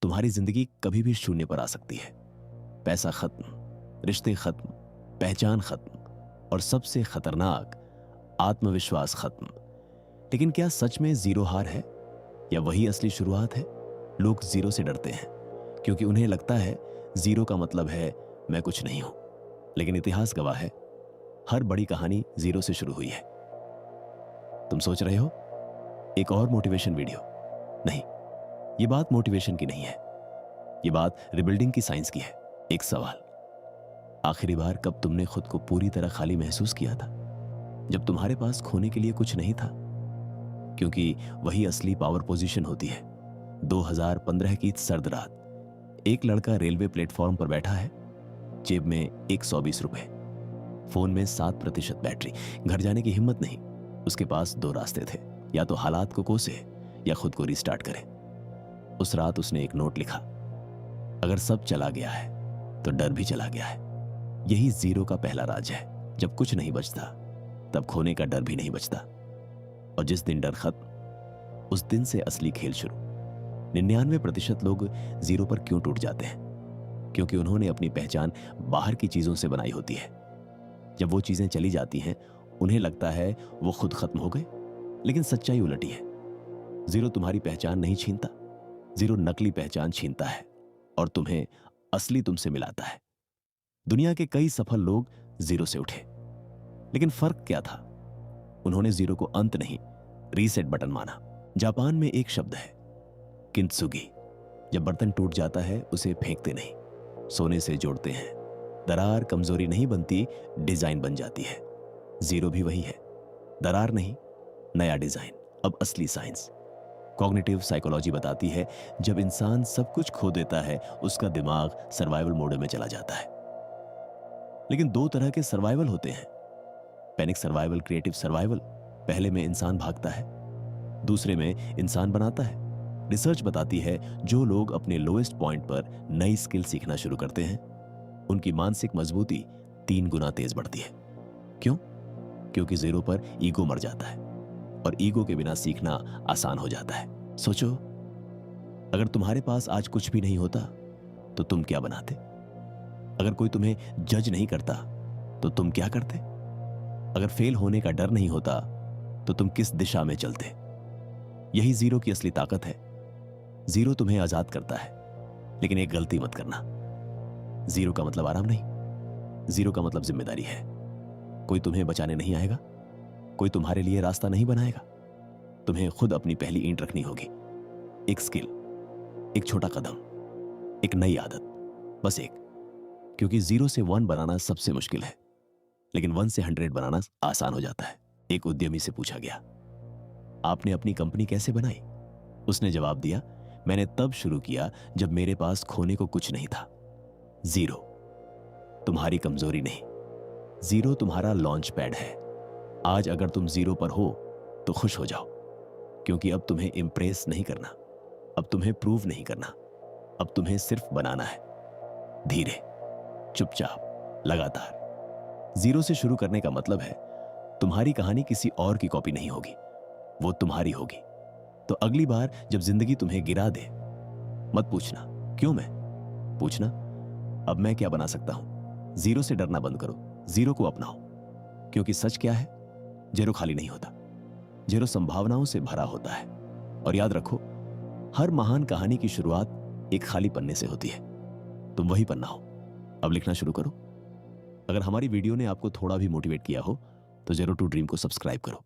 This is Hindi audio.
तुम्हारी जिंदगी कभी भी शून्य पर आ सकती है। पैसा खत्म, रिश्ते खत्म, पहचान खत्म और सबसे खतरनाक आत्मविश्वास खत्म। लेकिन क्या सच में जीरो हार है या वही असली शुरुआत है? लोग जीरो से डरते हैं क्योंकि उन्हें लगता है जीरो का मतलब है मैं कुछ नहीं हूं। लेकिन इतिहास गवाह है, हर बड़ी कहानी जीरो से शुरू हुई है। तुम सोच रहे हो एक और मोटिवेशन वीडियो? नहीं, ये बात मोटिवेशन की नहीं है, ये बात रिबिल्डिंग की साइंस की है। एक सवाल, आखिरी बार कब तुमने खुद को पूरी तरह खाली महसूस किया था? जब तुम्हारे पास खोने के लिए कुछ नहीं था, क्योंकि वही असली पावर पोजीशन होती है। 2015 की सर्द रात, एक लड़का रेलवे प्लेटफॉर्म पर बैठा है, जेब में 120 रुपए, फोन में 7% बैटरी, घर जाने की हिम्मत नहीं। उसके पास दो रास्ते थे, या तो हालात को कोसे या खुद को रिस्टार्ट करे। उस रात उसने एक नोट लिखा, अगर सब चला गया है तो डर भी चला गया है। यही जीरो का पहला राज है। जब कुछ नहीं बचता तब खोने का डर भी नहीं बचता। और जिस दिन डर खत्म, उस दिन से असली खेल शुरू। 99% लोग जीरो पर क्यों टूट जाते हैं? क्योंकि उन्होंने अपनी पहचान बाहर की चीजों से बनाई होती है। जब वो चीजें चली जाती हैं, उन्हें लगता है वो खुद खत्म हो गए। लेकिन सच्चाई उलटी है। जीरो तुम्हारी पहचान नहीं छीनता, जीरो नकली पहचान छीनता है और तुम्हें असली तुमसे मिलाता है। दुनिया के कई सफल लोग जीरो से उठे, लेकिन फर्क क्या था? उन्होंने जीरो को अंत नहीं, रीसेट बटन माना। जापान में एक शब्द है, किंत्सुगी। जब बर्तन टूट जाता है उसे फेंकते नहीं, सोने से जोड़ते हैं। दरार कमजोरी नहीं बनती, डिजाइन बन जाती है। जीरो भी वही है, दरार नहीं, नया डिजाइन। अब असली साइंस, कॉग्निटिव साइकोलॉजी बताती है, जब इंसान सब कुछ खो देता है, उसका दिमाग सर्वाइवल मोड में चला जाता है। लेकिन दो तरह के सर्वाइवल होते हैं, पैनिक सर्वाइवल, क्रिएटिव सर्वाइवल। पहले में इंसान भागता है, दूसरे में इंसान बनाता है। रिसर्च बताती है, जो लोग अपने लोएस्ट पॉइंट पर नई स्किल सीखना शुरू करते हैं, उनकी मानसिक मजबूती 3 गुना तेज बढ़ती है। क्यों? क्योंकि जीरो पर ईगो मर जाता है और ईगो के बिना सीखना आसान हो जाता है। सोचो, अगर तुम्हारे पास आज कुछ भी नहीं होता तो तुम क्या बनाते? अगर कोई तुम्हें जज नहीं करता तो तुम क्या करते? अगर फेल होने का डर नहीं होता तो तुम किस दिशा में चलते? यही जीरो की असली ताकत है। जीरो तुम्हें आजाद करता है, लेकिन एक गलती मत करना। जीरो का मतलब आराम नहीं, जीरो का मतलब जिम्मेदारी है। कोई तुम्हें बचाने नहीं आएगा, कोई तुम्हारे लिए रास्ता नहीं बनाएगा। तुम्हें खुद अपनी पहली ईंट रखनी होगी। एक स्किल, एक छोटा कदम, एक नई आदत, बस एक। क्योंकि 0 से 1 बनाना सबसे मुश्किल है, लेकिन 1 से 100 बनाना आसान हो जाता है। एक उद्यमी से पूछा गया, आपने अपनी कंपनी कैसे बनाई? उसने जवाब दिया, मैंने तब शुरू किया जब मेरे पास खोने को कुछ नहीं था। जीरो तुम्हारी कमजोरी नहीं, जीरो तुम्हारा लॉन्च पैड है। आज अगर तुम जीरो पर हो तो खुश हो जाओ, क्योंकि अब तुम्हें इंप्रेस नहीं करना, अब तुम्हें प्रूव नहीं करना, अब तुम्हें सिर्फ बनाना है। धीरे, चुपचाप, लगातार। जीरो से शुरू करने का मतलब है, तुम्हारी कहानी किसी और की कॉपी नहीं होगी, वो तुम्हारी होगी। तो अगली बार जब जिंदगी तुम्हें गिरा दे, मत पूछना क्यों मैं, पूछना अब मैं क्या बना सकता हूं। जीरो से डरना बंद करो, जीरो को अपनाओ। क्योंकि सच क्या है, जीरो खाली नहीं होता, जीरो संभावनाओं से भरा होता है। और याद रखो, हर महान कहानी की शुरुआत एक खाली पन्ने से होती है। तुम वही पन्ना हो। अब लिखना शुरू करो। अगर हमारी वीडियो ने आपको थोड़ा भी मोटिवेट किया हो तो 0 to Dream को सब्सक्राइब करो।